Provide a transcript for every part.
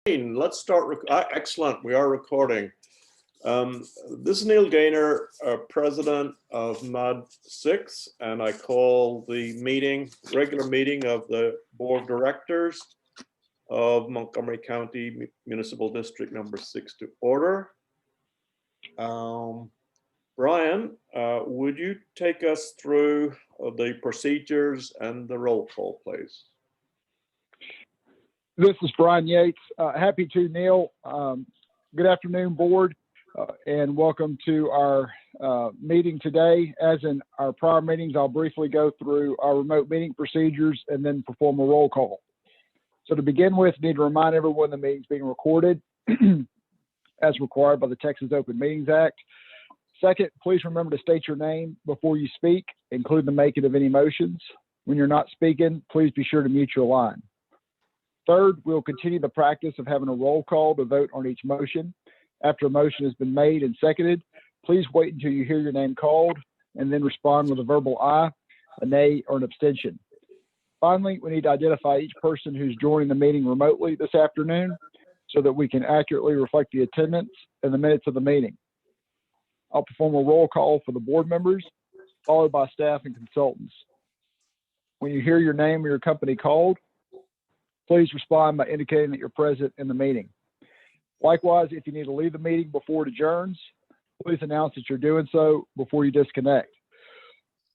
Let's start. Excellent. We are recording. This is Neil Gaynor, President of MUD 6, and I call the regular meeting of the Board of Directors of Montgomery County Municipal District number 6 to order. Brian, would you take us through the procedures and the roll call, please? This is Brian Yates. Happy to, Neil. Good afternoon, board, and welcome to our meeting today. As in our prior meetings, I'll briefly go through our remote meeting procedures and then perform a roll call. So to begin with, I need to remind everyone the meeting is being recorded as required by the Texas Open Meetings Act. Second, please remember to state your name before you speak, including the making of any motions. When you're not speaking, please be sure to mute your line. Third, we'll continue the practice of having a roll call to vote on each motion. After a motion has been made and seconded, please wait until you hear your name called and then respond with a verbal aye, a nay, or an abstention. Finally, we need to identify each person who's joining the meeting remotely this afternoon so that we can accurately reflect the attendance in the minutes of the meeting. I'll perform a roll call for the board members, followed by staff and consultants. When you hear your name or your company called, please respond by indicating that you're present in the meeting. Likewise, if you need to leave the meeting before it adjourns, please announce that you're doing so before you disconnect.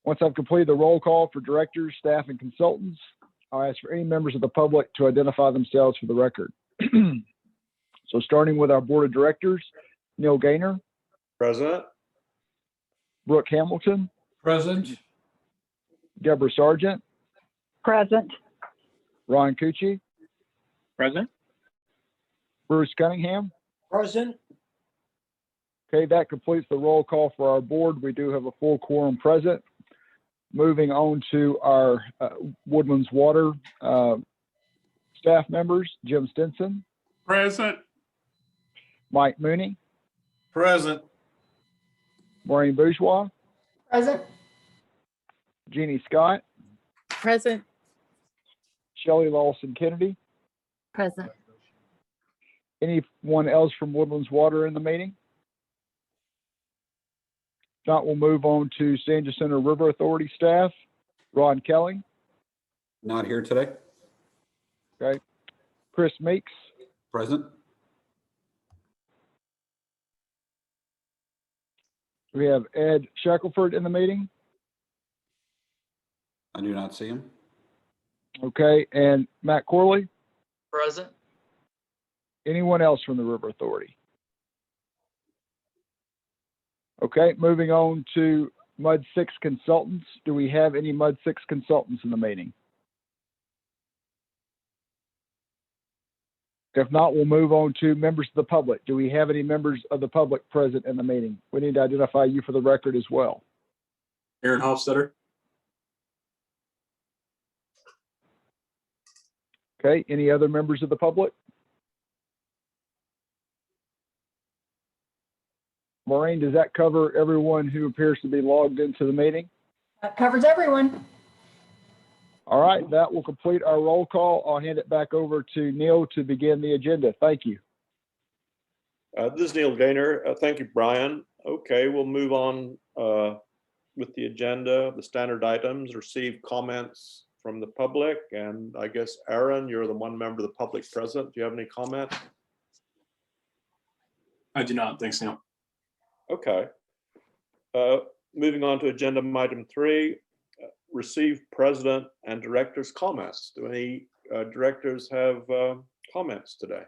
Once I've completed the roll call for directors, staff, and consultants, I'll ask for any members of the public to identify themselves for the record. So starting with our board of directors, Neil Gaynor. Present. Brooke Hamilton. Present. Deborah Sargent. Present. Ron Cucci. Present. Bruce Cunningham. Present. Okay, that completes the roll call for our board. We do have a full quorum present. Moving on to our Woodlands Water staff members, Jim Stinson. Present. Mike Mooney. Present. Maureen Bourgeois. Present. Jeannie Scott. Present. Shelley Lawson Kennedy. Present. Anyone else from Woodlands Water in the meeting? If not, we'll move on to San Jacinto River Authority staff. Ron Kelly. Not here today. Okay. Chris Meeks. Present. We have Ed Shackelford in the meeting. I do not see him. Okay. And Matt Corley. Present. Anyone else from the River Authority? Okay, moving on to MUD 6 consultants. Do we have any MUD 6 consultants in the meeting? If not, we'll move on to members of the public. Do we have any members of the public present in the meeting? We need to identify you for the record as well. Aaron Hofstetter. Okay, any other members of the public? Maureen, does that cover everyone who appears to be logged into the meeting? That covers everyone. All right, that will complete our roll call. I'll hand it back over to Neil to begin the agenda. Thank you. This is Neil Gaynor. Thank you, Brian. Okay, we'll move on with the agenda, the standard items, receive comments from the public. And I guess, Aaron, you're the one member of the public present. Do you have any comment? I do not. Thanks, Neil. Okay. Moving on to agenda item 3, receive president and directors' comments. Do any directors have comments today?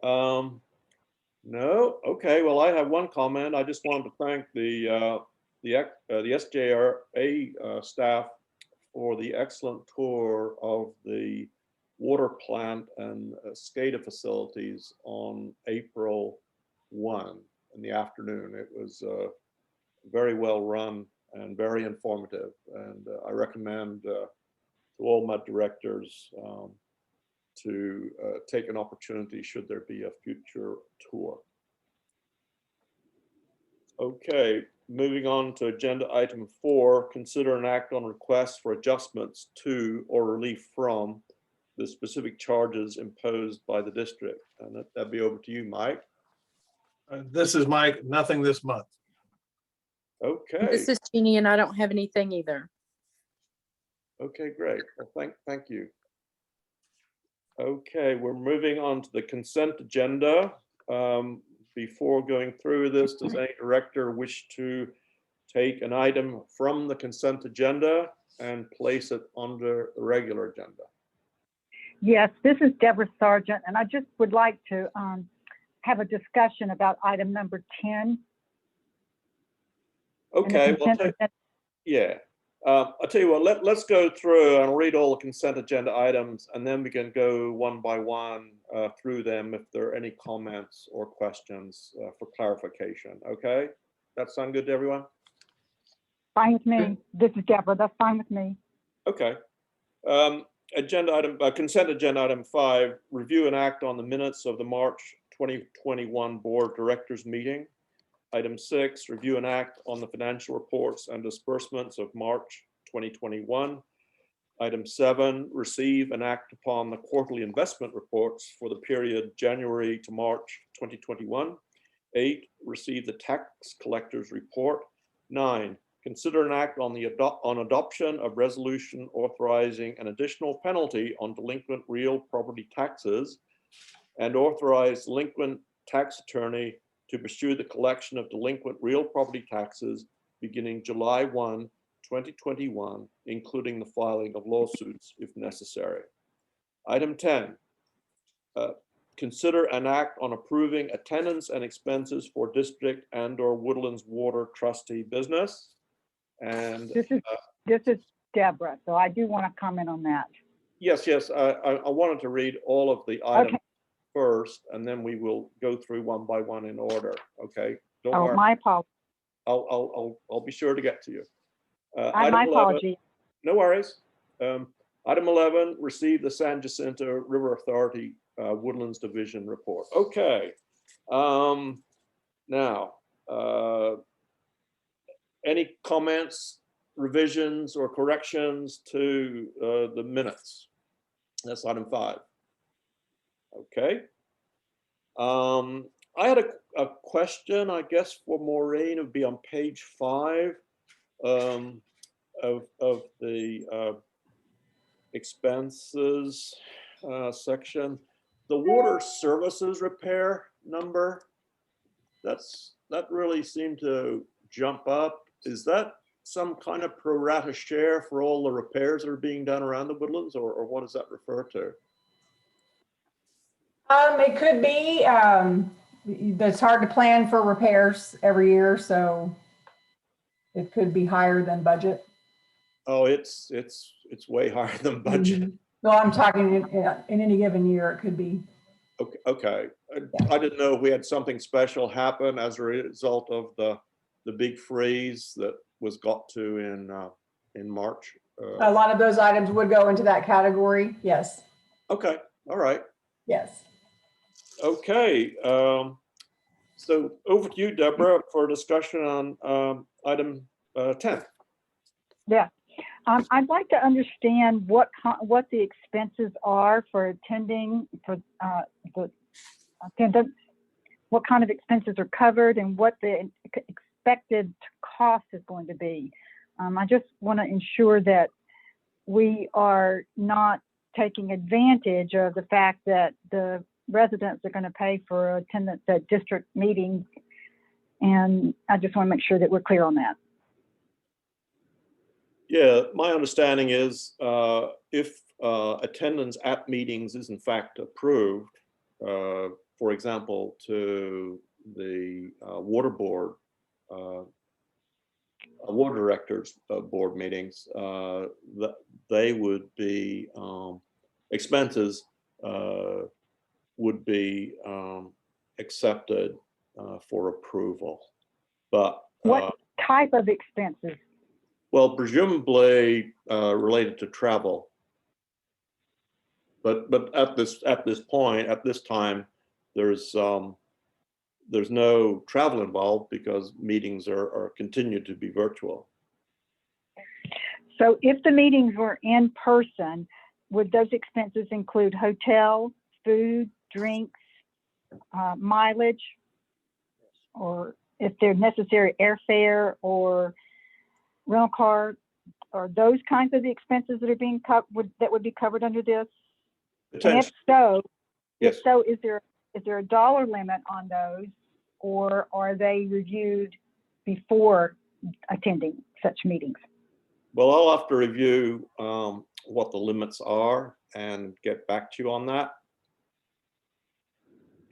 No. Okay. Well, I have one comment. I just wanted to thank the SJRA staff for the excellent tour of the water plant and SCADA facilities on April 1 in the afternoon. It was very well run and very informative. And I recommend to all my directors to take an opportunity should there be a future tour. Okay, moving on to agenda item 4, consider an act on requests for adjustments to or relief from the specific charges imposed by the district. And that'd be over to you, Mike. This is Mike, nothing this month. Okay, This is Jeannie, and I don't have anything either. okay, great. Well, thank you. Okay, we're moving on to the consent agenda. Before going through this, does any director wish to take an item from the consent agenda and place it under the regular agenda? Yes, this is Deborah Sargent, and I just would like to have a discussion about item number 10. in the Okay, well, consent agenda. yeah. I'll tell you what, let's go through and read all the consent agenda items, and then we can go one by one through them if there are any comments or questions for clarification. Okay? That sound good to everyone? Fine with me. This is Deborah. That's fine with me. Okay. Consent agenda item 5, review and act on the minutes of the March 2021 Board of Directors meeting. Item 6, review and act on the financial reports and disbursements of March 2021. Item 7, receive and act upon the quarterly investment reports for the period January to March 2021. 8, receive the tax collector's report. 9, consider an act on the adoption of resolution authorizing an additional penalty on delinquent real property taxes and authorize delinquent tax attorney to pursue the collection of delinquent real property taxes beginning July 1, 2021, including the filing of lawsuits if necessary. Item 10, consider an act on approving attendance and expenses for district and/or Woodlands Water trustee business. And This is Deborah, so I do want to comment on that. yes, I wanted to read all of the items Okay. first, and then we will go through one by one in order. Okay, don't Oh, worry. my apologies. I'll be sure to get to you. My Item 11 apologies. No worries. Item 11, receive the San Jacinto River Authority Woodlands Division report. Okay. Now, any comments, revisions, or corrections to the minutes? That's item 5. Okay. I had a question, I guess, for Maureen. It would be on page 5 of the expenses section. The water services repair number, that really seemed to jump up. Is that some kind of pro rata share for all the repairs that are being done around the Woodlands, or what does that refer to? It could be, it's hard to plan for repairs every year, so it could be higher than budget. Oh, it's way higher than budget. Well, I'm talking in any given year, it could be. Okay. I didn't know if we had something special happen as a result of the big freeze that was got to in March. A lot of those items would go into that category. Yes, Okay, all right. yes. Okay, so over to you, Deborah, for a discussion on item 10. Yeah. I'd like to understand what the expenses are for attending, for the attendance, what kind of expenses are covered and what the expected cost is going to be. I just want to ensure that we are not taking advantage of the fact that the residents are going to pay for attendance at district meetings. And I just want to make sure that we're clear on that. Yeah, my understanding is if attendance at meetings is in fact approved, for example, to the water board, water directors board meetings, that they would be expenses would be accepted for approval. But What type of expenses? well, presumably related to travel. But at this point, at this time, there's there's no travel involved because meetings are continued to be virtual. So if the meetings were in person, would those expenses include hotel, food, drinks, mileage, or if they're necessary, airfare or rental car, or those kinds of the expenses that are being that would be covered under this? And if so, Yes. is there a dollar limit on those, or are they reviewed before attending such meetings? Well, I'll have to review what the limits are and get back to you on that.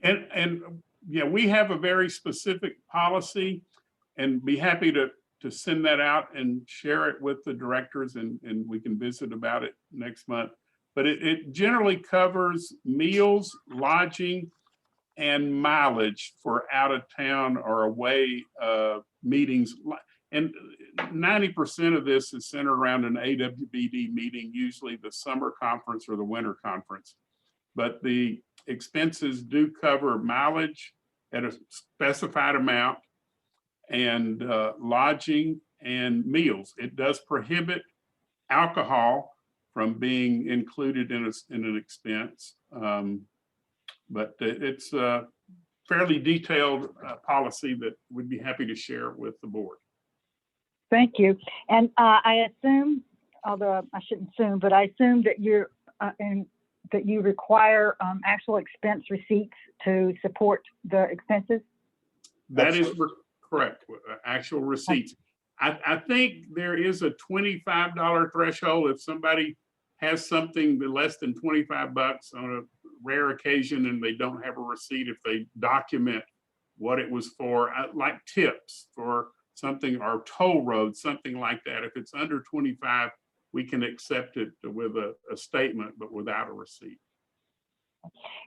And yeah, we have a very specific policy and be happy to send that out and share it with the directors and we can visit about it next month. But it generally covers meals, lodging, and mileage for out of town or away meetings. And 90% of this is centered around an AWBD meeting, usually the summer conference or the winter conference. But the expenses do cover mileage at a specified amount and lodging and meals. It does prohibit alcohol from being included in an expense. But it's a fairly detailed policy that we'd be happy to share with the board. Thank you. And I assume, although I shouldn't assume, but I assume that that you require actual expense receipts to support the expenses? That is correct, actual receipts. I think there is a $25 threshold if somebody has something less than 25 bucks on a rare occasion and they don't have a receipt, if they document what it was for, like tips for something, or toll road, something like that. If it's under 25, we can accept it with a statement, but without a receipt.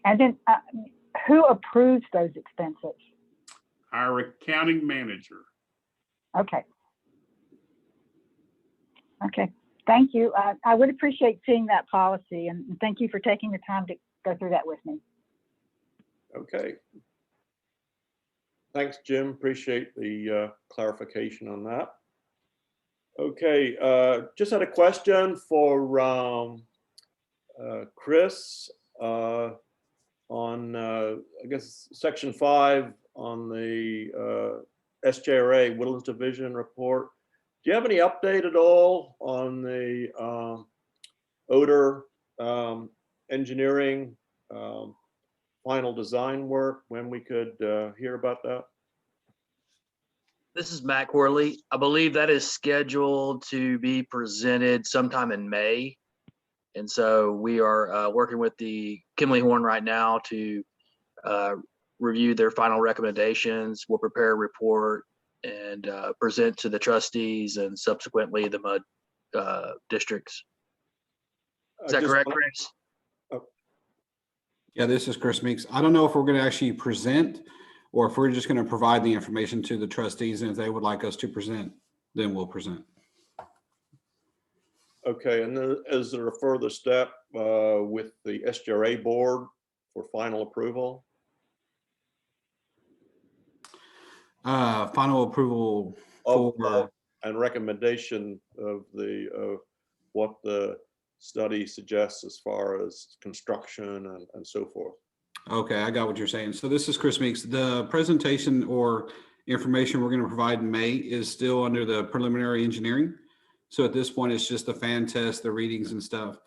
And then who approves those expenses? Our accounting manager. Okay. Okay, thank you. I would appreciate seeing that policy, and thank you for taking the time to go through that with me. Okay. Thanks, Jim. Appreciate the clarification on that. Okay, just had a question for Chris on, I guess, Section 5 on the SJRA Woodlands Division report. Do you have any update at all on the odor engineering final design work, when we could hear about that? This is Matt Corley. I believe that is scheduled to be presented sometime in May. And so we are working with the Kimley Horn right now to review their final recommendations. We'll prepare a report and present to the trustees and subsequently the MUD districts. Is that correct, Chris? Yeah, this is Chris Meeks. I don't know if we're going to actually present or if we're just going to provide the information to the trustees, and if they would like us to present, then we'll present. Okay, and then is there a further step with the SJRA board for final approval? Final approval for and recommendation of what the study suggests as far as construction and so forth. Okay, I got what you're saying. So this is Chris Meeks. The presentation or information we're going to provide in May is still under the preliminary engineering. So at this point, it's just the fan test, the readings and stuff.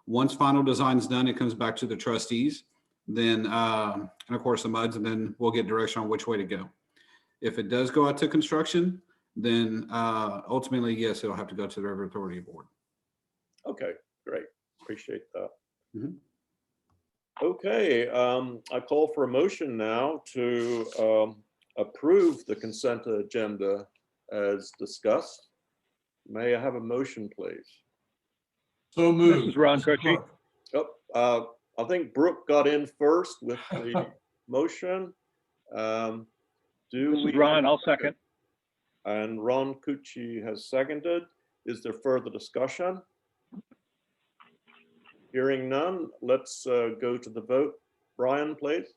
Once final design is done, it comes back to the trustees, then, and of course the MUDs, and then we'll get direction on which way to go. If it does go out to construction, then ultimately, yes, it'll have to go to the River Authority Board. Okay, great. Appreciate that. Mm-hmm. Okay, I call for a motion now to approve the consent agenda as discussed. May I have a motion, please? So moved. This is Ron Cutchy. Oh, I think Brooke got in first with the motion. This is Ron, I'll second. And Ron Cucci has seconded. Is there further discussion? Hearing none, let's go to the vote. Brian, please.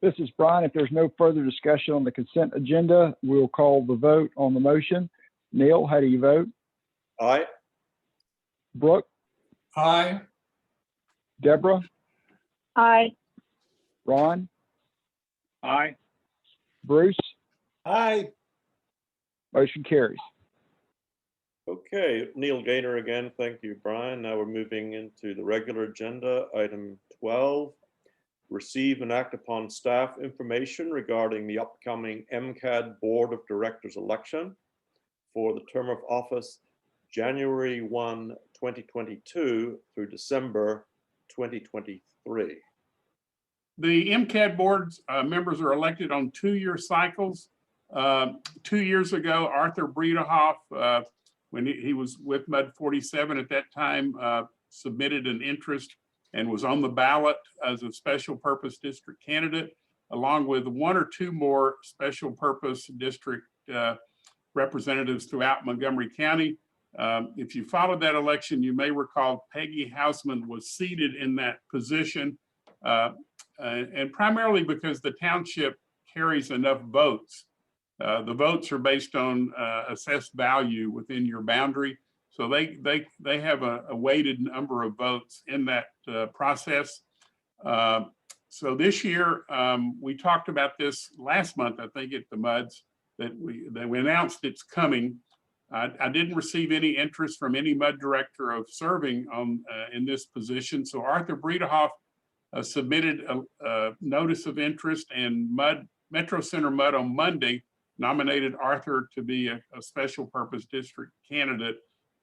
This is Brian. If there's no further discussion on the consent agenda, we'll call the vote on the motion. Neil, how do you vote? Aye. Brooke, Aye. Deborah, Aye. Ron, Aye. Bruce, Aye. motion carries. Okay, Neil Gaynor again. Thank you, Brian. Now we're moving into the regular agenda. Item 12, receive and act upon staff information regarding the upcoming MCAD Board of Directors election for the term of office January 1, 2022 through December 2023. The MCAD boards members are elected on 2-year cycles. 2 years ago, Arthur Bredehoff, when he was with MUD 47 at that time, submitted an interest and was on the ballot as a special purpose district candidate, along with 1 or 2 more special purpose district representatives throughout Montgomery County. If you followed that election, you may recall Peggy Hausman was seated in that position, and primarily because the township carries enough votes. The votes are based on assessed value within your boundary. So they have a weighted number of votes in that process. So this year, we talked about this last month, I think at the MUDs, that we announced it's coming. I didn't receive any interest from any MUD director of serving on in this position. So Arthur Bredehoff submitted a notice of interest, and Metro Center MUD on Monday nominated Arthur to be a special purpose district candidate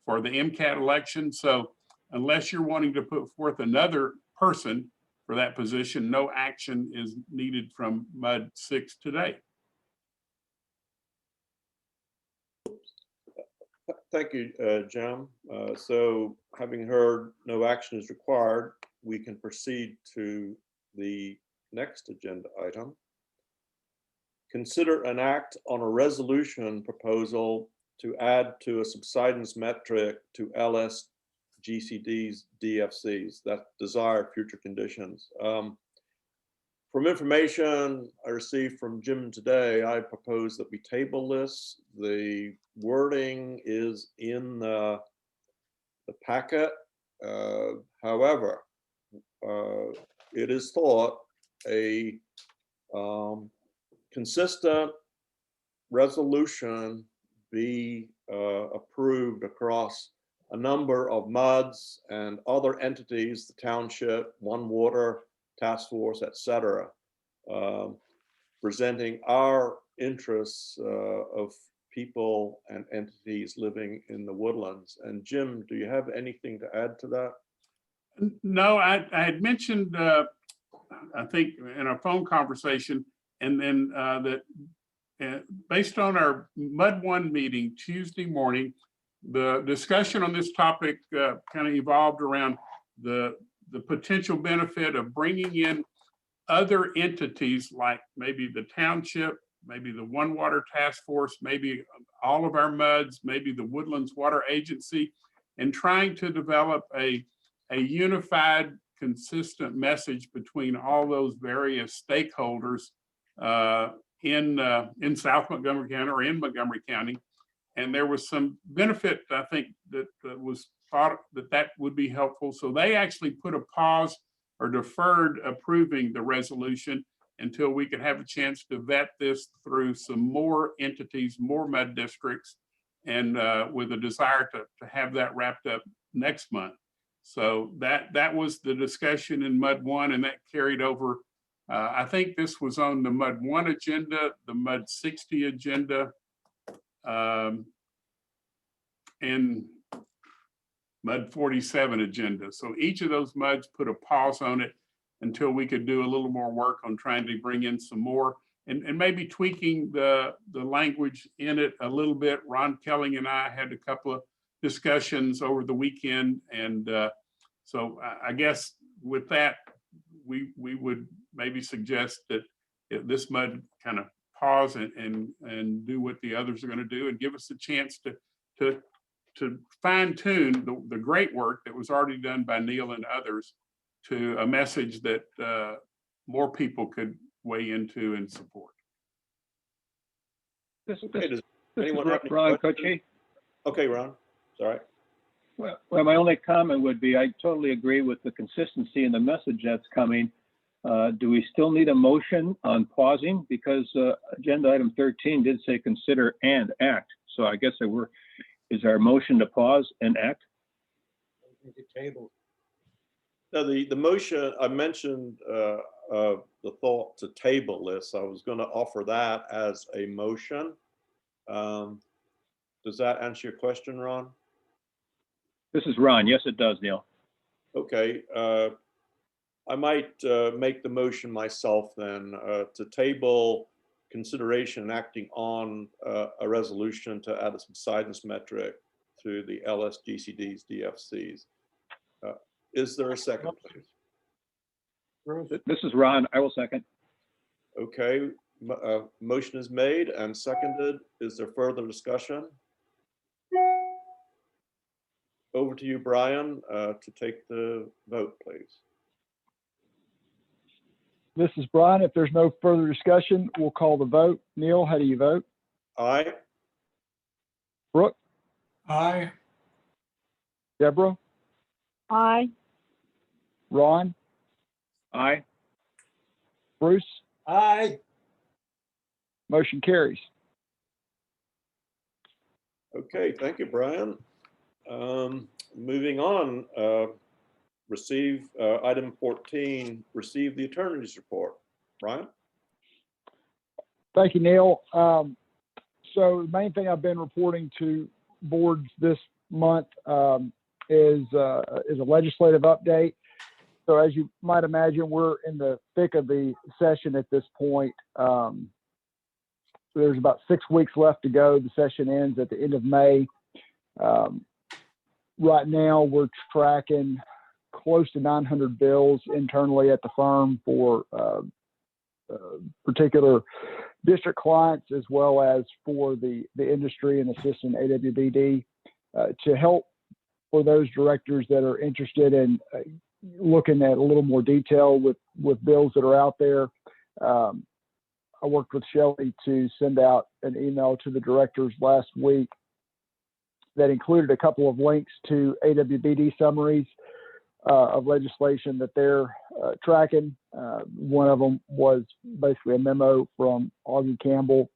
for the MCAD election. So unless you're wanting to put forth another person for that position, no action is needed from MUD 6 today. Thank you, Jim. So having heard no action is required, we can proceed to the next agenda item. Consider an act on a resolution proposal to add to a subsidence metric to LSGCD's DFCs, that desired future conditions. From information I received from Jim today, I propose that we table this. The wording is in the packet. However, it is thought a consistent resolution be approved across a number of MUDs and other entities, the township, One Water Task Force, etc., presenting our interests of people and entities living in the woodlands. And Jim, do you have anything to add to that? No, I had mentioned, I think in our phone conversation, and then that based on our MUD 1 meeting Tuesday morning, the discussion on this topic kind of evolved around the potential benefit of bringing in other entities like maybe the township, maybe the One Water Task Force, maybe all of our MUDs, maybe the Woodlands Water Agency, and trying to develop a unified, consistent message between all those various stakeholders in South Montgomery County or in Montgomery County. And there was some benefit, I think, that was thought that would be helpful. So they actually put a pause or deferred approving the resolution until we could have a chance to vet this through some more entities, more MUD districts, and with a desire to have that wrapped up next month. So that was the discussion in MUD 1, and that carried over. I think this was on the MUD 1 agenda, the MUD 60 agenda, and MUD 47 agenda. So each of those MUDs put a pause on it until we could do a little more work on trying to bring in some more and maybe tweaking the language in it a little bit. Ron Kelly and I had a couple of discussions over the weekend. And so I guess with that, we would maybe suggest that this MUD kind of pause and do what the others are going to do and give us a chance to fine tune the great work that was already done by Neil and others to a message that more people could weigh into and support. Okay, does This is anyone have any Ron questions? Coche. Okay, Ron, sorry. Well, my only comment would be, I totally agree with the consistency in the message that's coming. Do we still need a motion on pausing? Because agenda item 13 did say consider and act. So I guess is our motion to pause and act? No, the motion, I mentioned the thought to table this. I was going to offer that as a motion. Does that answer your question, Ron? This is Ron. Yes, it does, Neil. Okay, I might make the motion myself then to table consideration and acting on a resolution to add a subsidence metric to the LSGCD's DFCs. Is there a second, please? This is Ron. I will second. Okay, motion is made and seconded. Is there further discussion? Over to you, Brian, to take the vote, please. This is Brian. If there's no further discussion, we'll call the vote. Neil, how do you vote? Aye. Brooke? Aye. Deborah? Aye. Ron? Aye. Bruce? Aye. Motion carries. Okay, thank you, Brian. Moving on, receive item 14, receive the attorney's report. Brian? Thank you, Neil. So the main thing I've been reporting to boards this month is a legislative update. So as you might imagine, we're in the thick of the session at this point. There's about 6 weeks left to go. The session ends at the end of May. Right now, we're tracking close to 900 bills internally at the firm for particular district clients, as well as for the industry and assistant AWBD, to help for those directors that are interested in looking at a little more detail with bills that are out there. I worked with Shelley to send out an email to the directors last week that included a couple of links to AWBD summaries of legislation that they're tracking. One of them was basically a memo from Augie Campbell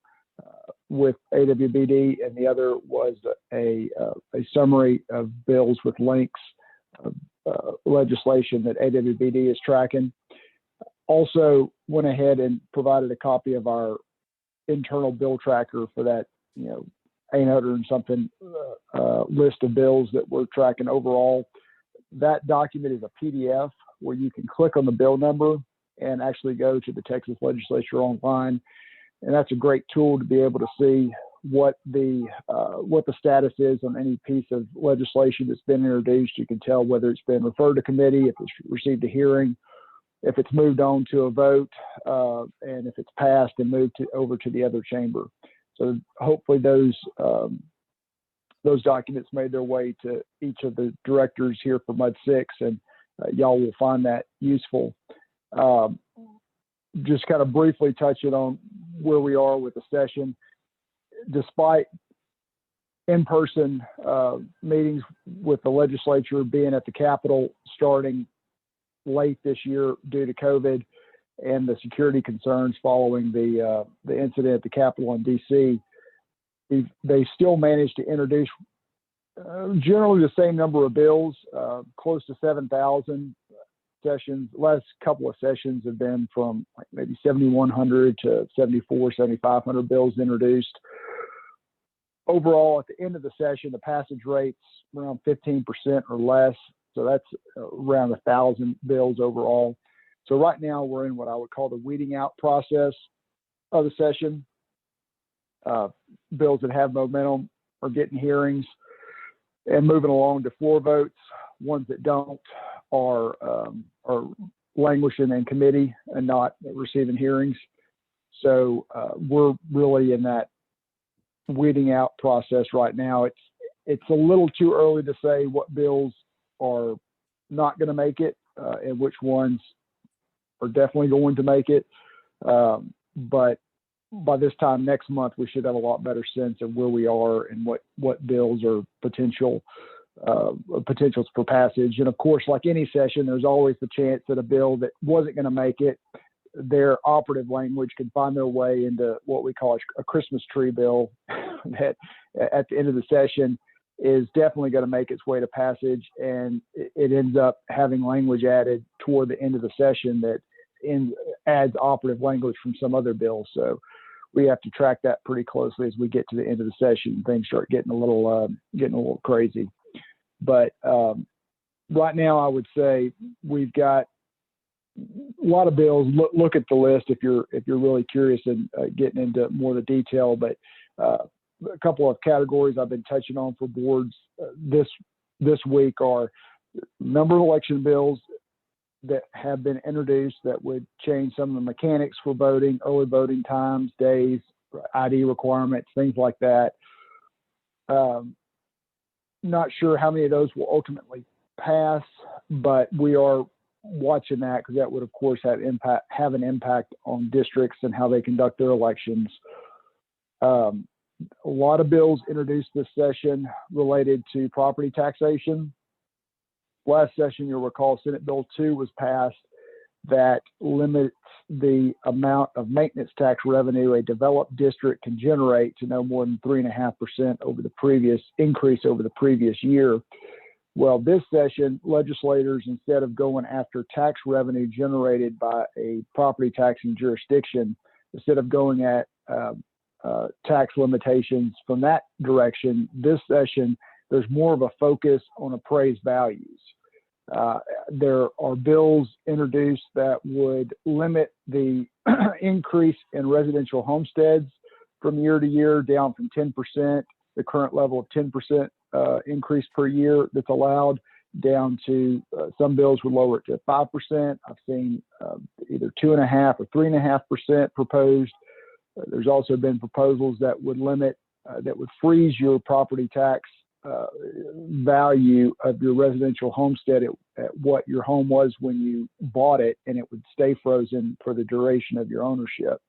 with AWBD, and the other was a summary of bills with links of legislation that AWBD is tracking. Also went ahead and provided a copy of our internal bill tracker for that, 800 and something list of bills that we're tracking overall. That document is a PDF where you can click on the bill number and actually go to the Texas Legislature online. And that's a great tool to be able to see what the status is on any piece of legislation that's been introduced. You can tell whether it's been referred to committee, if it's received a hearing, if it's moved on to a vote, and if it's passed and moved over to the other chamber. So hopefully those documents made their way to each of the directors here for MUD 6, and y'all will find that useful. Just kind of briefly touching on where we are with the session. Despite in-person meetings with the legislature being at the Capitol starting late this year due to COVID and the security concerns following the incident at the Capitol in DC, they still managed to introduce generally the same number of bills, close to 7,000 sessions. Last couple of sessions have been from like maybe 7,100 to 7,500 bills introduced. Overall, at the end of the session, the passage rate's around 15% or less. So that's around 1,000 bills overall. So right now we're in what I would call the weeding out process of the session. Bills that have momentum are getting hearings and moving along to floor votes. Ones that don't are languishing in committee and not receiving hearings. So we're really in that weeding out process right now. It's a little too early to say what bills are not going to make it and which ones are definitely going to make it. But by this time next month, we should have a lot better sense of where we are and what bills are potentials for passage. And of course, like any session, there's always the chance that a bill that wasn't going to make it, their operative language can find their way into what we call a Christmas tree bill that at the end of the session is definitely going to make its way to passage. And it ends up having language added toward the end of the session that adds operative language from some other bill. So we have to track that pretty closely as we get to the end of the session. Things start getting a little crazy. But right now, I would say we've got a lot of bills. Look at the list if you're really curious and getting into more of the detail. But a couple of categories I've been touching on for boards this week are number of election bills that have been introduced that would change some of the mechanics for voting, early voting times, days, ID requirements, things like that. Not sure how many of those will ultimately pass, but we are watching that because that would, of course, have an impact on districts and how they conduct their elections. A lot of bills introduced this session related to property taxation. Last session, you'll recall, Senate Bill 2 was passed that limits the amount of maintenance tax revenue a developed district can generate to no more than 3.5% over the previous increase over the previous year. Well, this session, legislators, instead of going after tax revenue generated by a property taxing jurisdiction, instead of going at tax limitations from that direction, this session, there's more of a focus on appraised values. There are bills introduced that would limit the increase in residential homesteads from year to year down from 10%, the current level of 10% increase per year that's allowed, down to some bills would lower it to 5%. I've seen either 2.5% or 3.5% proposed. There's also been proposals that would limit, that would freeze your property tax value of your residential homestead at what your home was when you bought it, and it would stay frozen for the duration of your ownership.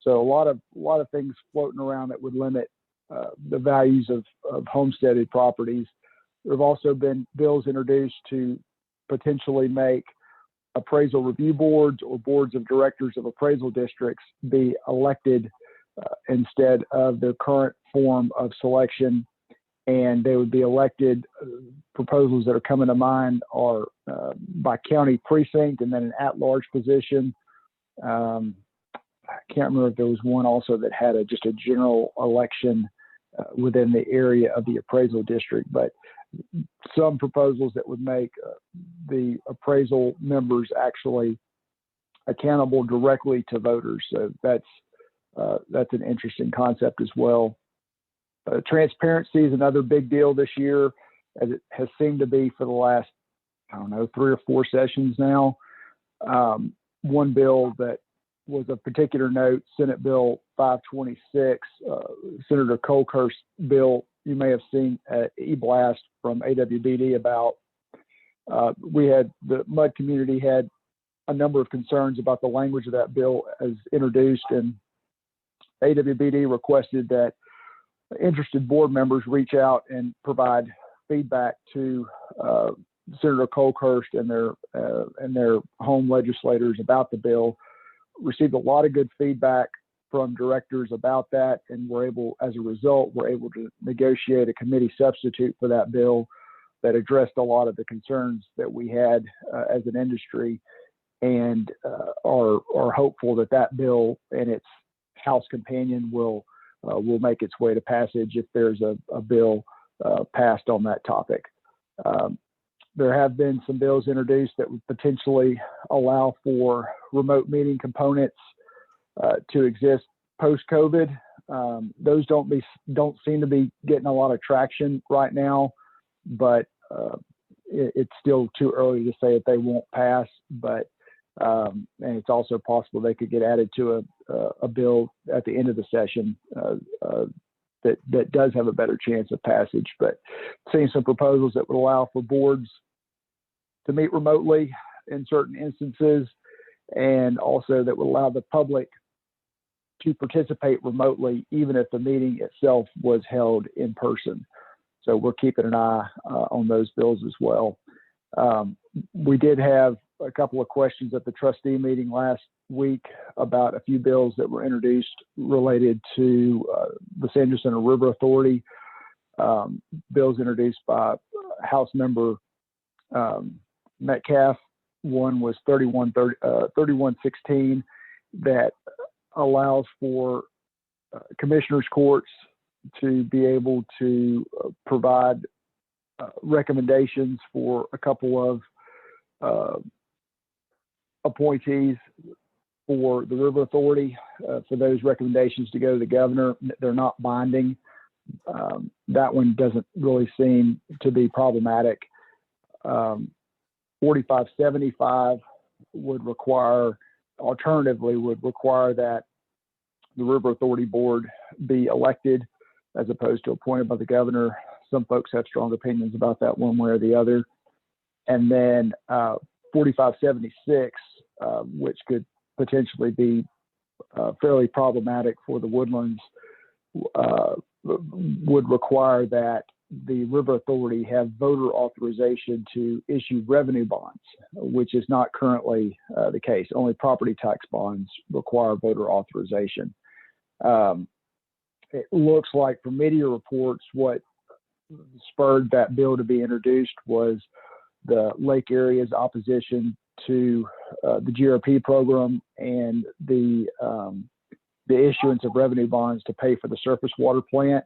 So a lot of things floating around that would limit the values of homesteaded properties. There have also been bills introduced to potentially make appraisal review boards or boards of directors of appraisal districts be elected instead of their current form of selection. And they would be elected. Proposals that are coming to mind are by county precinct and then an at-large position. I can't remember if there was one also that had just a general election within the area of the appraisal district, but some proposals that would make the appraisal members actually accountable directly to voters. So that's an interesting concept as well. Transparency is another big deal this year, as it has seemed to be for the last, 3 or 4 sessions now. One bill that was of particular note, Senate Bill 526, Senator Colkhurst's bill, you may have seen at e-blast from AWBD about, the MUD community had a number of concerns about the language of that bill as introduced, and AWBD requested that interested board members reach out and provide feedback to Senator Colkhurst and their home legislators about the bill. Received a lot of good feedback from directors about that, and as a result, we're able to negotiate a committee substitute for that bill that addressed a lot of the concerns that we had as an industry, and are hopeful that bill and its House companion will make its way to passage if there's a bill passed on that topic. There have been some bills introduced that would potentially allow for remote meeting components to exist post-COVID. Those don't seem to be getting a lot of traction right now, but it's still too early to say that they won't pass. But and it's also possible they could get added to a bill at the end of the session that does have a better chance of passage. But seeing some proposals that would allow for boards to meet remotely in certain instances, and also that would allow the public to participate remotely, even if the meeting itself was held in person. So we're keeping an eye on those bills as well. We did have a couple of questions at the trustee meeting last week about a few bills that were introduced related to the San Jacinto Center River Authority. Bills introduced by House Member Metcalf. One was 3116 that allows for commissioners courts to be able to provide recommendations for a couple of appointees for the River Authority, for those recommendations to go to the governor. They're not binding. That one doesn't really seem to be problematic. 4575 would require, alternatively, would require that the River Authority Board be elected as opposed to appointed by the governor. Some folks have strong opinions about that one way or the other. And then 4576, which could potentially be fairly problematic for the Woodlands, would require that the River Authority have voter authorization to issue revenue bonds, which is not currently the case. Only property tax bonds require voter authorization. It looks like from media reports, what spurred that bill to be introduced was the Lake area's opposition to the GRP program and the issuance of revenue bonds to pay for the surface water plant.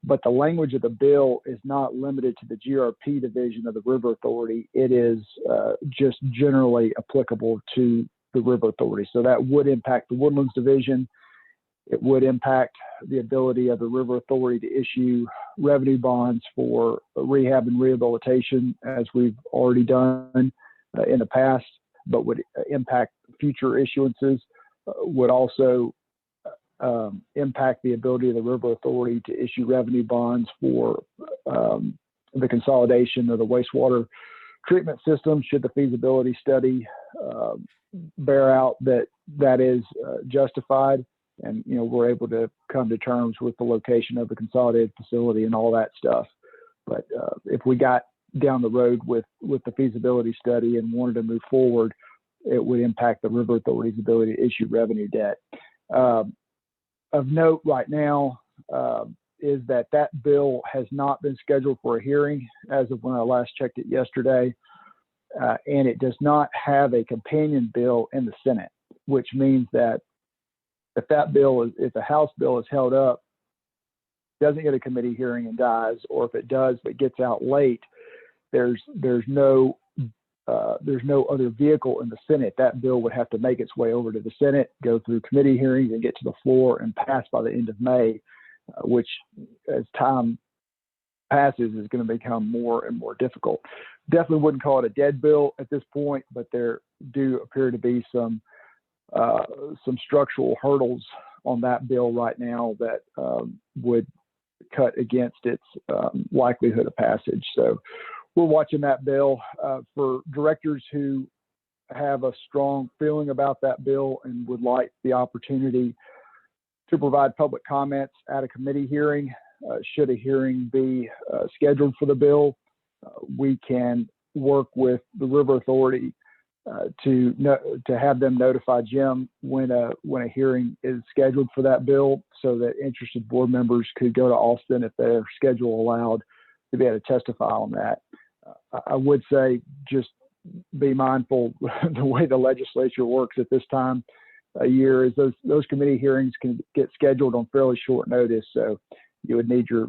But the language of the bill is not limited to the GRP division of the River Authority. It is just generally applicable to the River Authority. So that would impact the Woodlands division. It would impact the ability of the River Authority to issue revenue bonds for rehab and rehabilitation, as we've already done in the past, but would impact future issuances, would also impact the ability of the River Authority to issue revenue bonds for the consolidation of the wastewater treatment system, should the feasibility study bear out that that is justified. And, you know, we're able to come to terms with the location of the consolidated facility and all that stuff. But if we got down the road with the feasibility study and wanted to move forward, it would impact the River Authority's ability to issue revenue debt. Of note right now is that bill has not been scheduled for a hearing as of when I last checked it yesterday. And it does not have a companion bill in the Senate, which means that if a House bill is held up, doesn't get a committee hearing and dies, or if it does but gets out late, there's no other vehicle in the Senate. That bill would have to make its way over to the Senate, go through committee hearings, and get to the floor and pass by the end of May, which, as time passes, is going to become more and more difficult. Definitely wouldn't call it a dead bill at this point, but there do appear to be some structural hurdles on that bill right now that would cut against its likelihood of passage. So we're watching that bill. For directors who have a strong feeling about that bill and would like the opportunity to provide public comments at a committee hearing, should a hearing be scheduled for the bill, we can work with the River Authority to have them notify Jim when a hearing is scheduled for that bill, so that interested board members could go to Austin if their schedule allowed to be able to testify on that. I would say just be mindful the way the legislature works at this time of year is those committee hearings can get scheduled on fairly short notice. So you would need your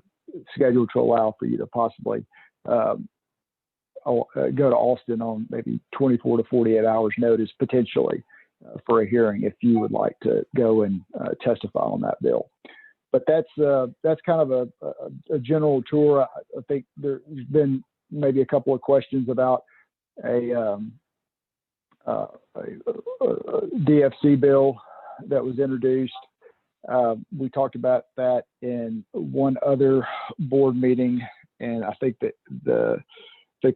schedule to allow for you to possibly go to Austin on maybe 24 to 48 hours notice potentially for a hearing if you would like to go and testify on that bill. But that's kind of a general tour. I think there's been maybe a couple of questions about a DFC bill that was introduced. We talked about that in one other board meeting, and I think that the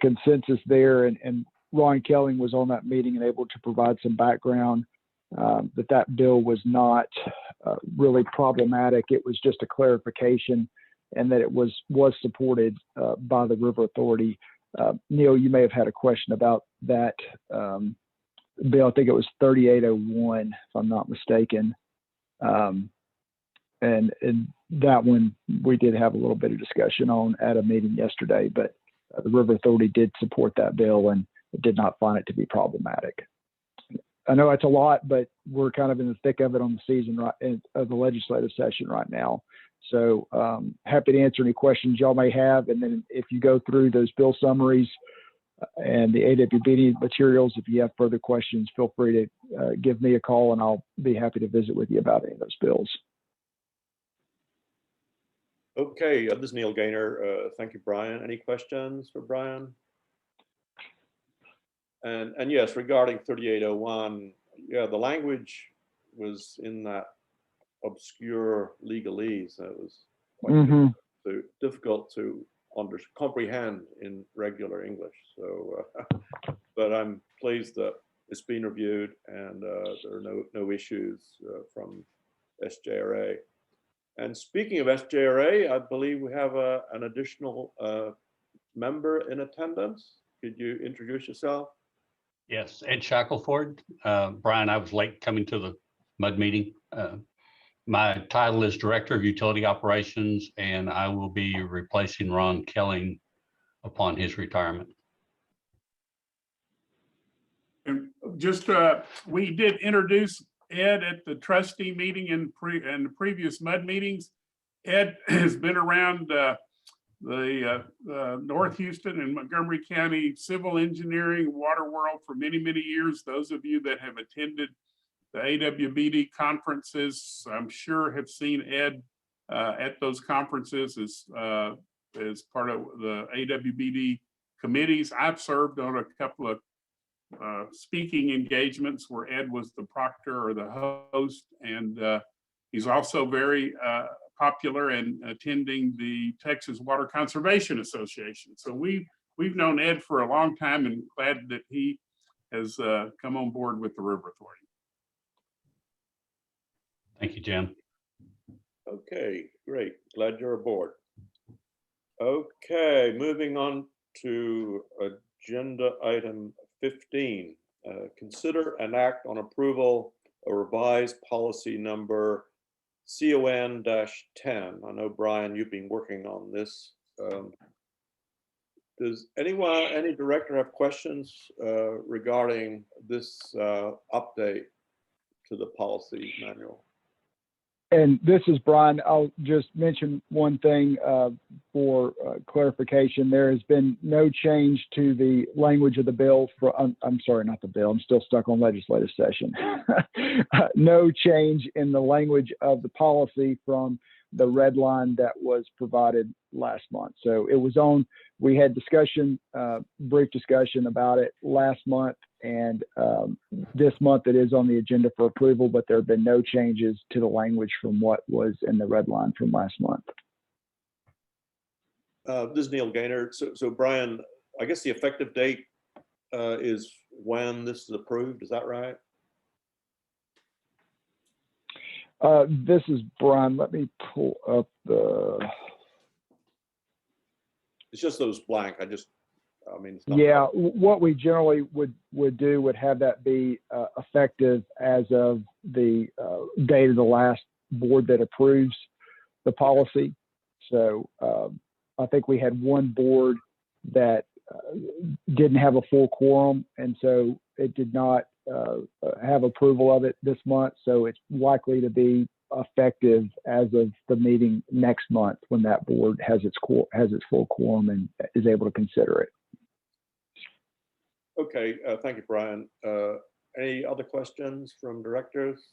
consensus there, and Ron Kelling was on that meeting and able to provide some background, that bill was not really problematic. It was just a clarification, and that it was supported by the River Authority. Neil, you may have had a question about that bill. I think it was 3801, if I'm not mistaken. And that one we did have a little bit of discussion on at a meeting yesterday, but the River Authority did support that bill and did not find it to be problematic. I know it's a lot, but we're kind of in the thick of it on the season of the legislative session right now. So happy to answer any questions y'all may have. And then if you go through those bill summaries and the AWBD materials, if you have further questions, feel free to give me a call and I'll be happy to visit with you about any of those bills. Okay, this is Neil Gaynor. Thank you, Brian. Any questions for Brian? And yes, regarding 3801, yeah, the language was in that obscure legalese. It was quite difficult to comprehend in regular English. So, but I'm pleased that it's been reviewed and there are no issues from SJRA. And speaking of SJRA, I believe we have an additional member in attendance. Could you introduce yourself? Yes, Ed Shackelford. Brian, I was late coming to the MUD meeting. My title is Director of Utility Operations, and I will be replacing Ron Kelling upon his retirement. And just, we did introduce Ed at the trustee meeting and the previous MUD meetings. Ed has been around the North Houston and Montgomery County civil engineering water world for many, many years. Those of you that have attended the AWBD conferences, I'm sure have seen Ed at those conferences as part of the AWBD committees. I've served on a couple of speaking engagements where Ed was the proctor or the host, and he's also very popular in attending the Texas Water Conservation Association. So we've known Ed for a long time and glad that he has come on board with the River Authority. Thank you, Jim. Okay, great. Glad you're aboard. Okay, moving on to agenda item 15. Consider and act on approval a revised policy number CON-10. I know, Brian, you've been working on this. Does any director have questions regarding this update to the policy manual? And this is Brian. I'll just mention one thing for clarification. There has been no change to the language of the bill. I'm sorry, not the bill. I'm still stuck on legislative session. No change in the language of the policy from the red line that was provided last month. So it was on. We had discussion, brief discussion about it last month, and this month it is on the agenda for approval, but there have been no changes to the language from what was in the red line from last month. This is Neil Gaynor. So Brian, I guess the effective date is when this is approved. Is that right? This is Brian. Let me pull up the. It's just those blank. I mean, it's not yeah, what we generally would do would have that be effective as of the date of the last board that approves the policy. So I think we had one board that didn't have a full quorum, and so it did not have approval of it this month. So it's likely to be effective as of the meeting next month when that board has its full quorum and is able to consider it. Okay, thank you, Brian. Any other questions from directors?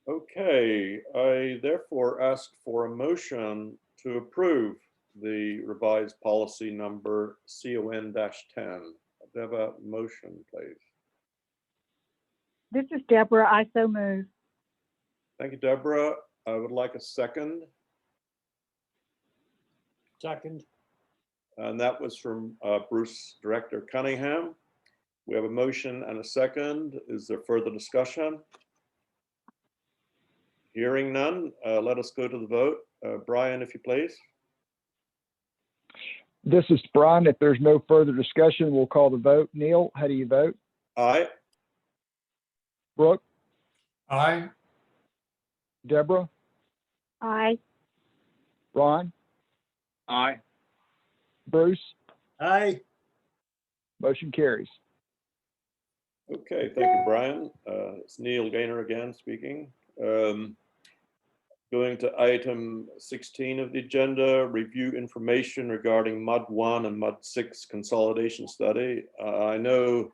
Okay, I therefore ask for a motion to approve the revised policy number CON-10. Do I have a motion, please? This is Deborah. I so move. Thank you, Deborah. I would like a second. Second. and that was from Bruce Director Cunningham. We have a motion and a second. Is there further discussion? Hearing none, let us go to the vote. Brian, if you please. This is Brian. If there's no further discussion, we'll call the vote. Neil, how do you vote? Aye. Brooke, Aye. Deborah, Aye. Ron, Aye. Bruce, Aye. motion carries. Okay, thank you, Brian. It's Neil Gaynor again speaking. Going to item 16 of the agenda, review information regarding MUD 1 and MUD 6 consolidation study. I know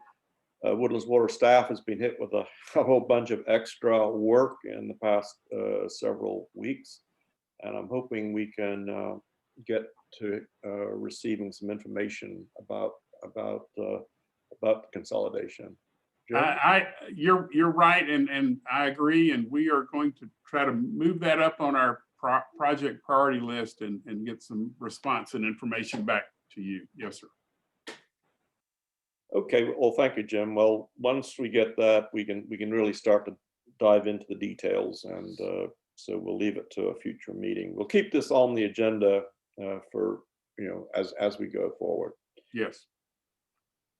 Woodlands Water staff has been hit with a whole bunch of extra work in the past several weeks, and I'm hoping we can get to receiving some information about the consolidation. Jim? You're right, and I agree, and we are going to try to move that up on our project priority list and get some response and information back to you. Yes, sir. Okay, well, thank you, Jim. Well, once we get that, we can really start to dive into the details, and so we'll leave it to a future meeting. We'll keep this on the agenda for as we go forward. Yes.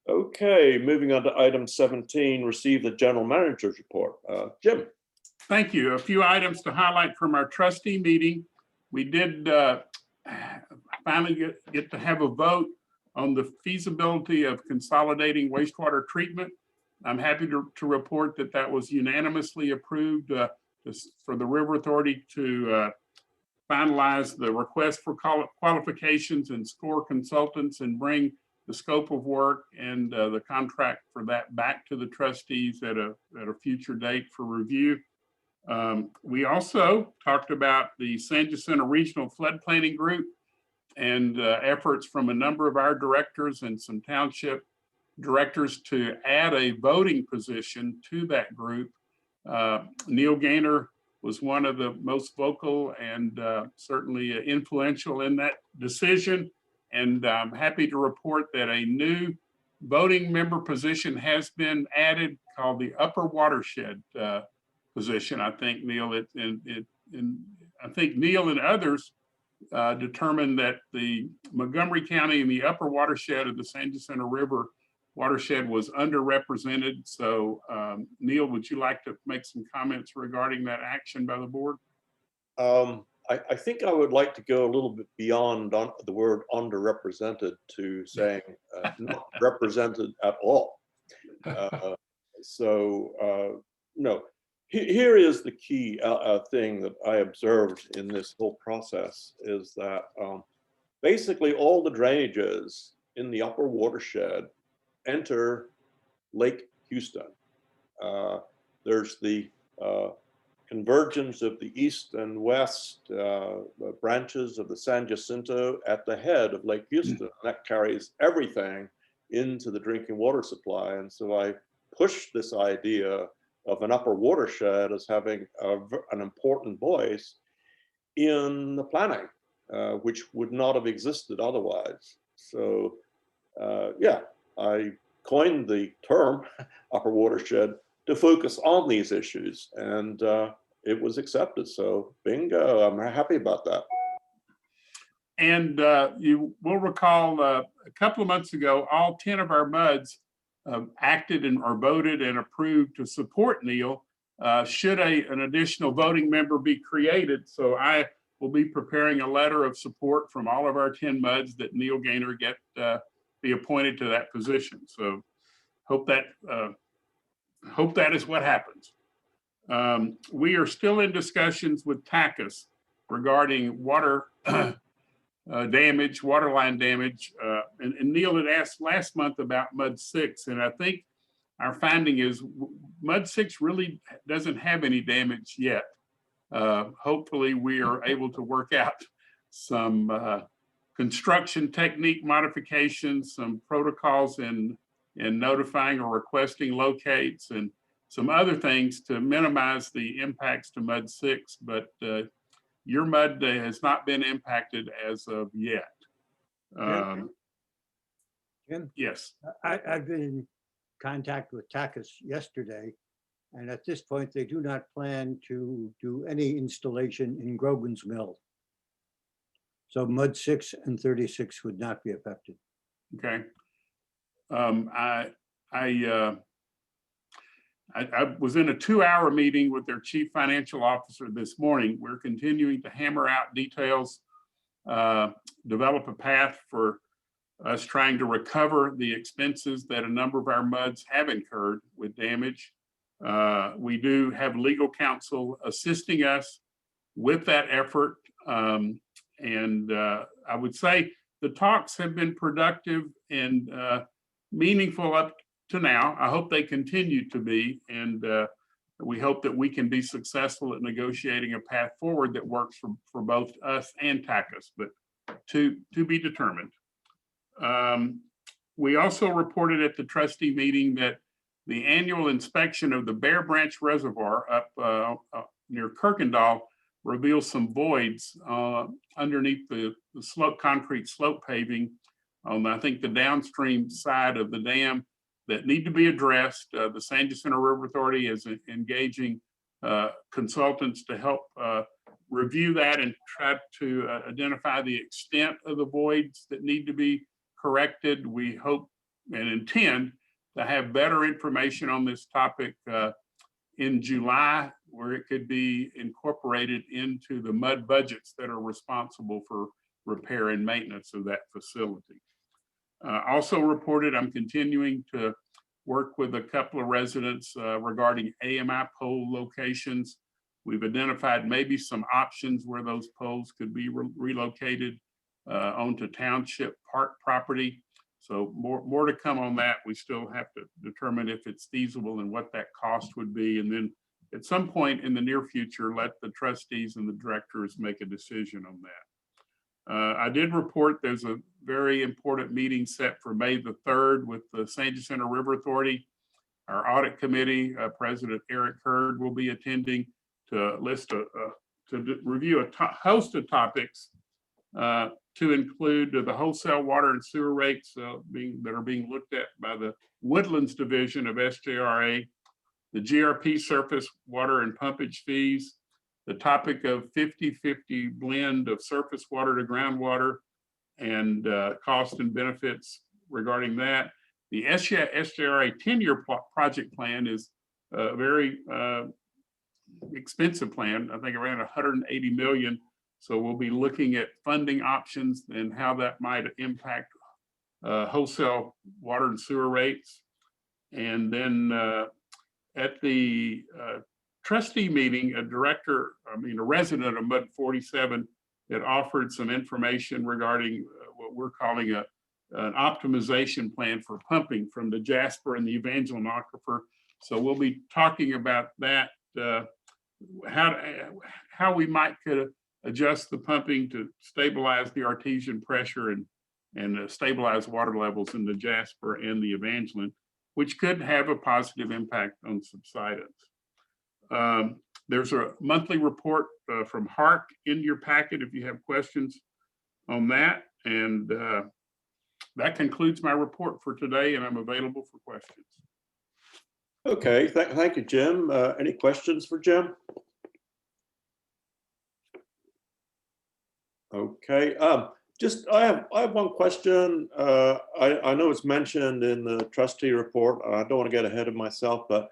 Okay, moving on to item 17, receive the general manager's report. Jim. Thank you. A few items to highlight from our trustee meeting. We did finally get to have a vote on the feasibility of consolidating wastewater treatment. I'm happy to report that that was unanimously approved for the River Authority to finalize the request for qualifications and score consultants and bring the scope of work and the contract for that back to the trustees at a future date for review. We also talked about the San Jacinto Regional Flood Planning Group and efforts from a number of our directors and some township directors to add a voting position to that group. Neil Gaynor was one of the most vocal and certainly influential in that decision. And I'm happy to report that a new voting member position has been added called the Upper Watershed position. I think Neil, I think Neil and others determined that the Montgomery County and the upper watershed of the San Jacinto River watershed was underrepresented. So Neil, would you like to make some comments regarding that action by the board? I think I would like to go a little bit beyond the word underrepresented to saying not represented at all. No, here is the key thing that I observed in this whole process is that basically all the drainages in the upper watershed enter Lake Houston. There's the convergence of the east and west branches of the San Jacinto at the head of Lake Houston. That carries everything into the drinking water supply. And so I pushed this idea of an upper watershed as having an important voice in the planning, which would not have existed otherwise. So yeah, I coined the term upper watershed to focus on these issues, and it was accepted. So bingo, I'm happy about that. And you will recall a couple of months ago, all 10 of our MUDs acted and or voted and approved to support Neil should an additional voting member be created. So I will be preparing a letter of support from all of our 10 MUDs that Neil Gaynor be appointed to that position. So hope that is what happens. We are still in discussions with TACUS regarding water damage, water line damage. And Neil had asked last month about MUD 6, and I think our finding is MUD 6 really doesn't have any damage yet. Hopefully we are able to work out some construction technique modifications, some protocols in notifying or requesting locates, and some other things to minimize the impacts to MUD 6, but your MUD has not been impacted as of yet. Jim, Yes, I've been in contact with Tachys yesterday, and at this point, they do not plan to do any installation in Grogan's Mill. So Mud 6 and 36 would not be affected. okay. I was in a 2-hour meeting with their chief financial officer this morning. We're continuing to hammer out details, develop a path for us trying to recover the expenses that a number of our MUDs have incurred with damage. We do have legal counsel assisting us with that effort. And I would say the talks have been productive and meaningful up to now. I hope they continue to be, and we hope that we can be successful at negotiating a path forward that works for both us and Tachys, but to be determined. We also reported at the trustee meeting that the annual inspection of the Bear Branch Reservoir up near Kirkendall reveals some voids underneath the concrete slope paving on, I think, the downstream side of the dam that need to be addressed. The San Jacinto River Authority is engaging consultants to help review that and try to identify the extent of the voids that need to be corrected. We hope and intend to have better information on this topic in July, where it could be incorporated into the MUD budgets that are responsible for repair and maintenance of that facility. Also reported, I'm continuing to work with a couple of residents regarding AMI pole locations. We've identified maybe some options where those poles could be relocated onto township park property. So more to come on that. We still have to determine if it's feasible and what that cost would be. And then at some point in the near future, let the trustees and the directors make a decision on that. I did report there's a very important meeting set for May the 3rd with the San Jacinto River Authority. Our audit committee, President Eric Hurd will be attending to review a host of topics to include the wholesale water and sewer rates that are being looked at by the Woodlands Division of SJRA, the GRP surface water and pumpage fees, the topic of 50-50 blend of surface water to groundwater, and cost and benefits regarding that. The SJRA 10-year project plan is a very expensive plan, I think around 180 million. So we'll be looking at funding options and how that might impact wholesale water and sewer rates. And then at the trustee meeting, a resident of MUD 47 that offered some information regarding what we're calling an optimization plan for pumping from the Jasper and the Evangeline Aquifer. So we'll be talking about that, how we might could adjust the pumping to stabilize the artesian pressure and stabilize water levels in the Jasper and the Evangeline, which could have a positive impact on subsidence. There's a monthly report from HARC in your packet if you have questions on that. And that concludes my report for today, and I'm available for questions. Okay, thank you, Jim. Any questions for Jim? Okay, I have one question. I know it's mentioned in the trustee report. I don't want to get ahead of myself, but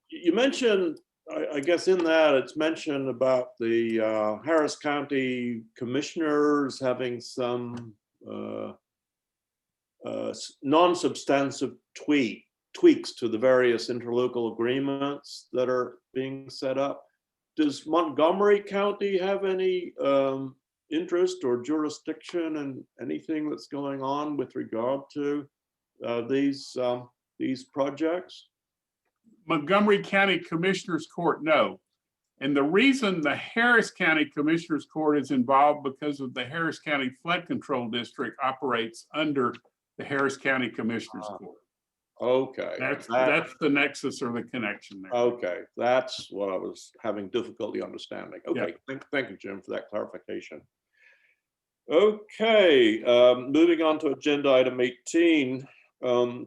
you mentioned, I guess in that it's mentioned about the Harris County commissioners having some non-substantive tweaks to the various interlocal agreements that are being set up. Does Montgomery County have any interest or jurisdiction in anything that's going on with regard to these projects? Montgomery County Commissioners Court, no. And the reason the Harris County Commissioners Court is involved because of the Harris County Flood Control District operates under the Harris County Commissioners Court. Okay. That's the nexus or the connection there. Okay, that's what I was having difficulty understanding. Okay, thank you, Jim, for that clarification. Okay, moving on to agenda item 18.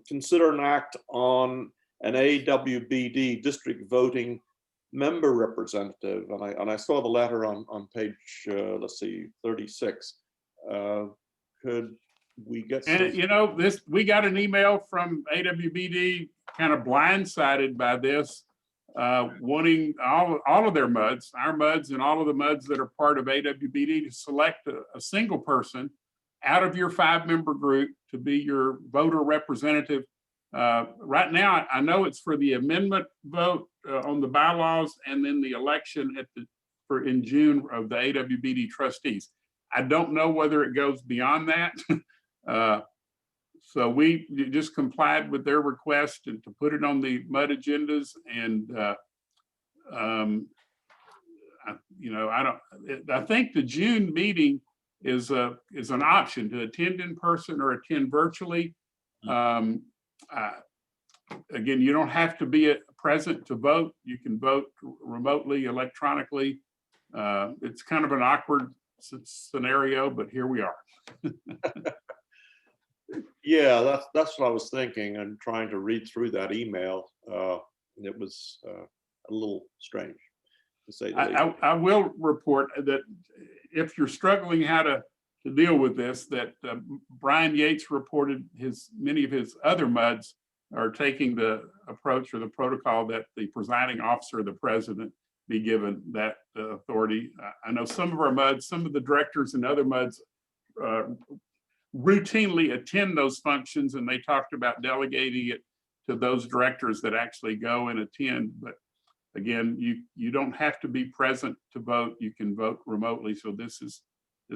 Consider an act on an AWBD district voting member representative. And I saw the letter on page, let's see, 36. Could we get some? And you know, we got an email from AWBD, kind of blindsided by this, wanting all of their MUDs, our MUDs and all of the MUDs that are part of AWBD to select a single person out of your 5-member group to be your voter representative. Right now, I know it's for the amendment vote on the bylaws and then the election in June of the AWBD trustees. I don't know whether it goes beyond that. So we just complied with their request and to put it on the MUD agendas. And I think the June meeting is an option to attend in person or attend virtually. Again, you don't have to be present to vote. You can vote remotely, electronically. It's kind of an awkward scenario, but here we are. Yeah, that's what I was thinking and trying to read through that email. It was a little strange, to say the least. I will report that if you're struggling how to deal with this, that Brian Yates reported many of his other MUDs are taking the approach or the protocol that the presiding officer, the president, be given that authority. I know some of our MUDs, some of the directors and other MUDs routinely attend those functions, and they talked about delegating it to those directors that actually go and attend. But again, you don't have to be present to vote. You can vote remotely. So this is a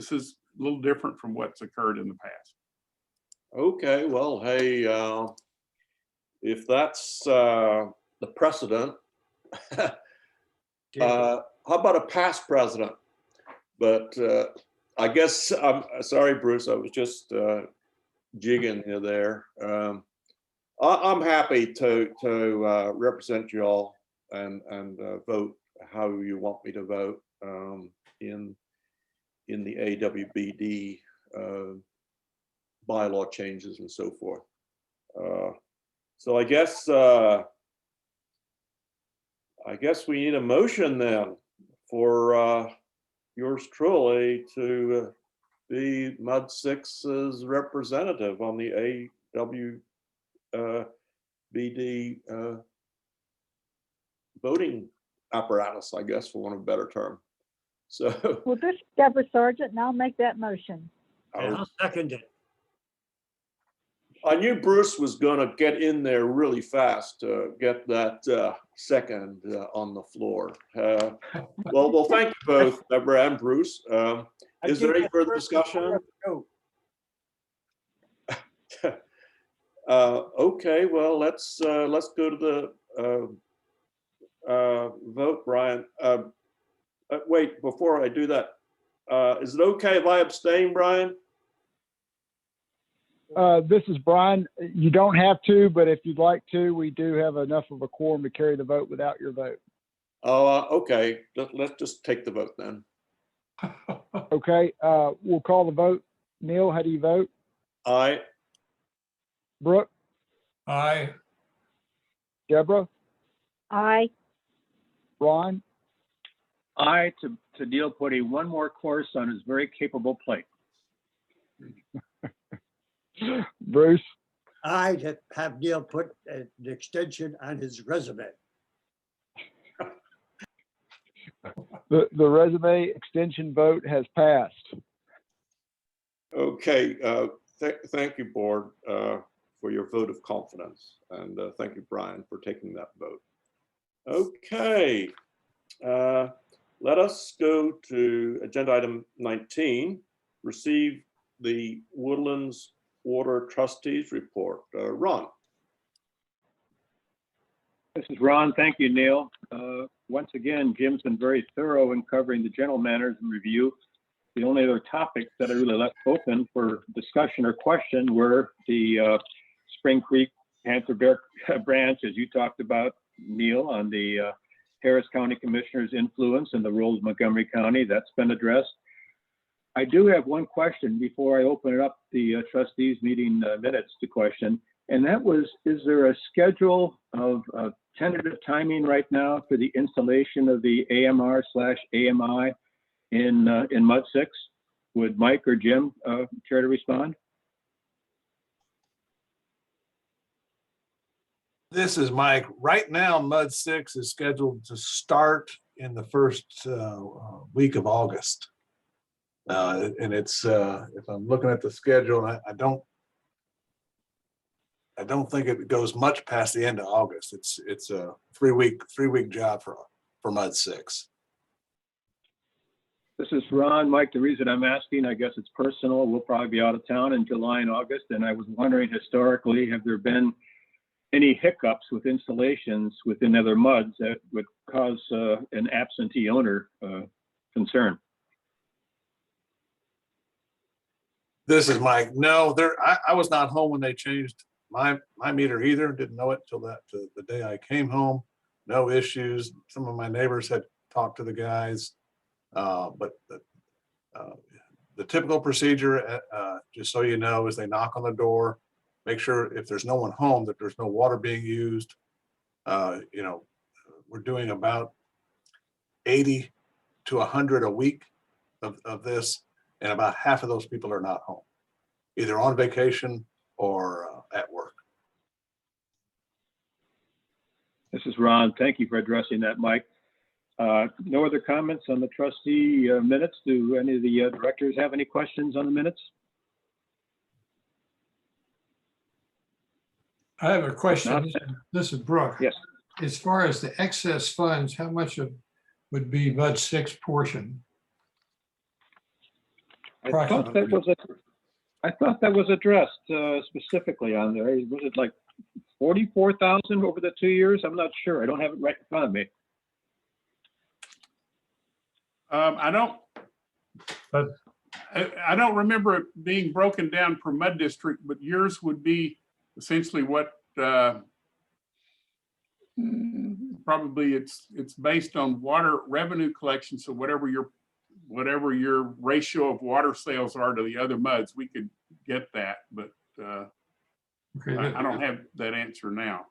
little different from what's occurred in the past. Okay, well, hey, if that's the precedent, how about a past president? But I guess, I'm sorry, Bruce, I was just jigging you there. I'm happy to represent you all and vote how you want me to vote in the AWBD bylaw changes and so forth. So I guess we need a motion then for yours truly to be MUD 6's representative on the AWBD voting apparatus, I guess, for want of a better term. So. Well, this is Deborah Sargent, and I'll make that motion. And I'll second it. I knew Bruce was going to get in there really fast to get that second on the floor. Well, thank you both, Deborah and Bruce. Is there any further discussion? Okay, well, let's go to the vote, Brian. Wait, before I do that, is it okay if I abstain, Brian? This is Brian. You don't have to, but if you'd like to, we do have enough of a quorum to carry the vote without your vote. Oh, okay. Let's just take the vote then. Okay, we'll call the vote. Neil, how do you vote? Aye. Brooke? Aye. Deborah? Aye. Ron? Aye to Neil putting one more course on his very capable plate. Bruce? I have Neil put an extension on his resume. The resume extension vote has passed. Okay, thank you, board, for your vote of confidence. And thank you, Brian, for taking that vote. Okay, let us go to agenda item 19, receive the Woodlands Water Trustees report. Ron. This is Ron. Thank you, Neil. Once again, Jim's been very thorough in covering the general manners and review. The only other topics that I really left open for discussion or question were the Spring Creek Panther Bear Branch, as you talked about, Neil, on the Harris County Commissioner's influence and the role of Montgomery County. That's been addressed. I do have one question before I open it up the trustees meeting minutes to question. And that was, is there a schedule of tentative timing right now for the installation of the AMR/AMI in MUD 6? Would Mike or Jim care to respond? This is Mike. Right now, MUD 6 is scheduled to start in the first week of August. And it's, if I'm looking at the schedule, I don't think it goes much past the end of August. It's a three-week job for MUD 6. This is Ron. Mike, the reason I'm asking, I guess it's personal. We'll probably be out of town in July and August. And I was wondering, historically, have there been any hiccups with installations within other MUDs that would cause an absentee owner concern? This is Mike. No, I was not home when they changed my meter either. Didn't know it till the day I came home. No issues. Some of my neighbors had talked to the guys, but the typical procedure, just so you know, is they knock on the door, make sure if there's no one home that there's no water being used. You know, we're doing about 80 to 100 a week of this, and about half of those people are not home, either on vacation or at work. This is Ron. Thank you for addressing that, Mike. No other comments on the trustee minutes? Do any of the directors have any questions on the minutes? I have a question. This is Brooke. Yes. As far as the excess funds, how much of would be MUD 6 portion? I thought that was addressed specifically on there. Was it like 44,000 over the 2 years? I'm not sure. I don't have it right in front of me. I don't remember it being broken down per MUD district, but yours would be essentially what probably it's based on water revenue collection. So whatever your ratio of water sales are to the other MUDs, we could get that, but Okay, I don't have that answer now.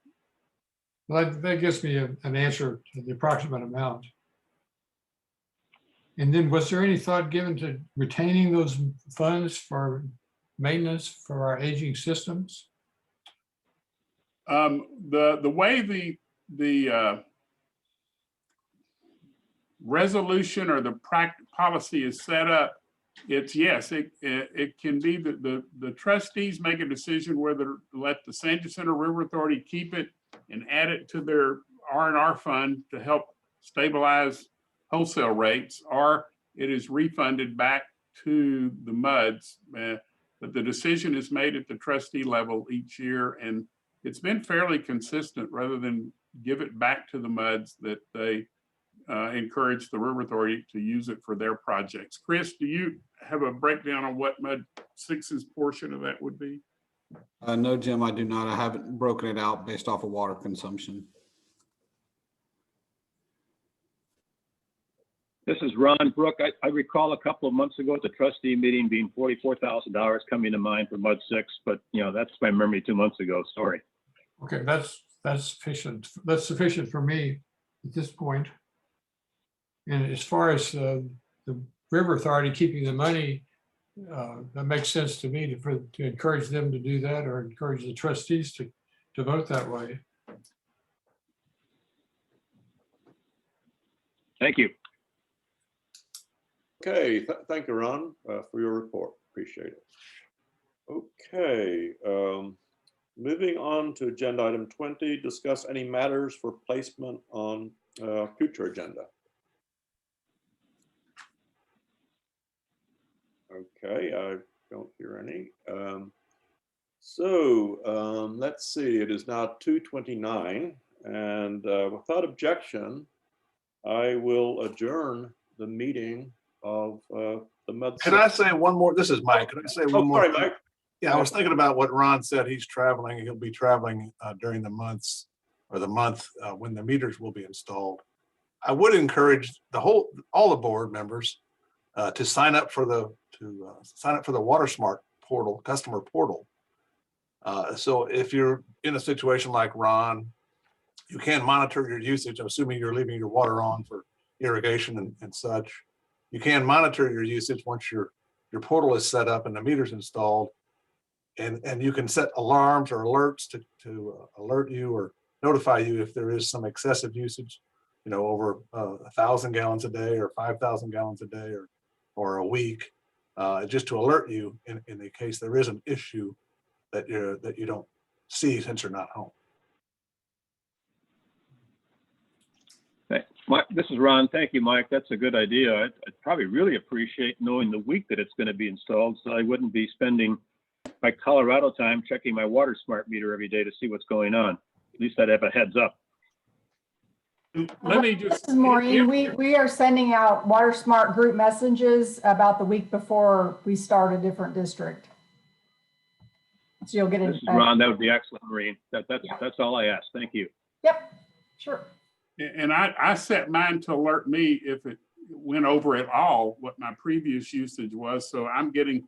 well, that gives me an answer to the approximate amount. And then was there any thought given to retaining those funds for maintenance for our aging systems? The way the resolution or the policy is set up, it's yes, it can be the trustees make a decision whether to let the San Jacinto River Authority keep it and add it to their R&R fund to help stabilize wholesale rates, or it is refunded back to the MUDs. But the decision is made at the trustee level each year, and it's been fairly consistent. Rather than give it back to the MUDs, that they encourage the River Authority to use it for their projects. Chris, do you have a breakdown on what MUD 6's portion of that would be? No, Jim, I do not. I haven't broken it out based off of water consumption. This is Ron. Brooke, I recall a couple of months ago at the trustee meeting being $44,000 coming to mind for MUD 6, but that's my memory 2 months ago. Sorry. Okay, that's sufficient. That's sufficient for me at this point. And as far as the River Authority keeping the money, that makes sense to me to encourage them to do that, or encourage the trustees to vote that way. Thank you. Okay, thank you, Ron, for your report. Appreciate it. Okay, moving on to agenda item 20, discuss any matters for placement on future agenda. Okay, I don't hear any. Let's see, it is now 2:29, and without objection, I will adjourn the meeting of the MUD. Can I say one more? This is Mike. Can I say one more? Sorry, Mike. Yeah, I was thinking about what Ron said. He's traveling. He'll be traveling during the months or the month when the meters will be installed. I would encourage all the board members to sign up for the WaterSmart portal, customer portal. So if you're in a situation like Ron, you can monitor your usage. I'm assuming you're leaving your water on for irrigation and such. You can monitor your usage once your portal is set up and the meter's installed. And you can set alarms or alerts to alert you or notify you if there is some excessive usage, over 1,000 gallons a day or 5,000 gallons a day or a week, just to alert you in the case there is an issue that you don't see since you're not home. This is Ron. Thank you, Mike. That's a good idea. I'd probably really appreciate knowing the week that it's going to be installed, so I wouldn't be spending my Colorado time checking my WaterSmart meter every day to see what's going on. At least I'd have a heads up. Let me just. This is Maureen. We are sending out WaterSmart group messages about the week before we start a different district. So you'll get it. This is Ron. That would be excellent, Maureen. That's all I ask. Thank you. Yep, sure. And I set mine to alert me if it went over at all what my previous usage was. So I'm getting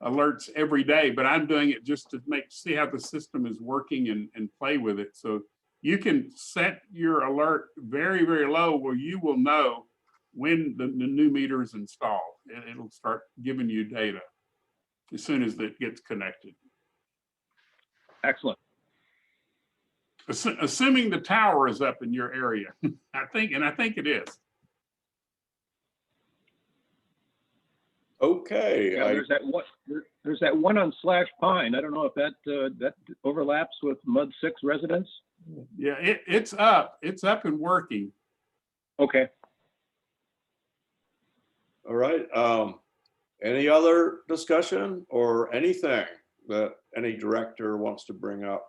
alerts every day, but I'm doing it just to see how the system is working and play with it. So you can set your alert very, very low where you will know when the new meter is installed, and it'll start giving you data as soon as it gets connected. Excellent. Assuming the tower is up in your area, I think it is. Okay. Yeah, there's that one on Slash Pine. I don't know if that overlaps with Mud 6 residents. Yeah, it's up. It's up and working. Okay. All right. Any other discussion or anything that any director wants to bring up?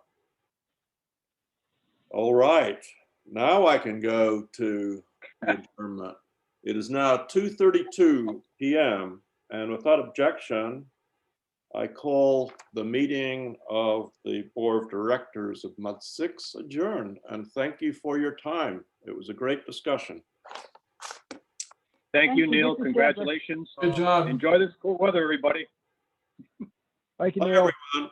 All right. Now I can go to the adjournment. It is now 2:32 p.m. and without objection, I call the meeting of the Board of Directors of Mud 6 adjourned, and thank you for your time. It was a great discussion. Thank you, Neil. Congratulations. Good job. Enjoy this cool weather, everybody. Thank you, Bye, Neil. everyone.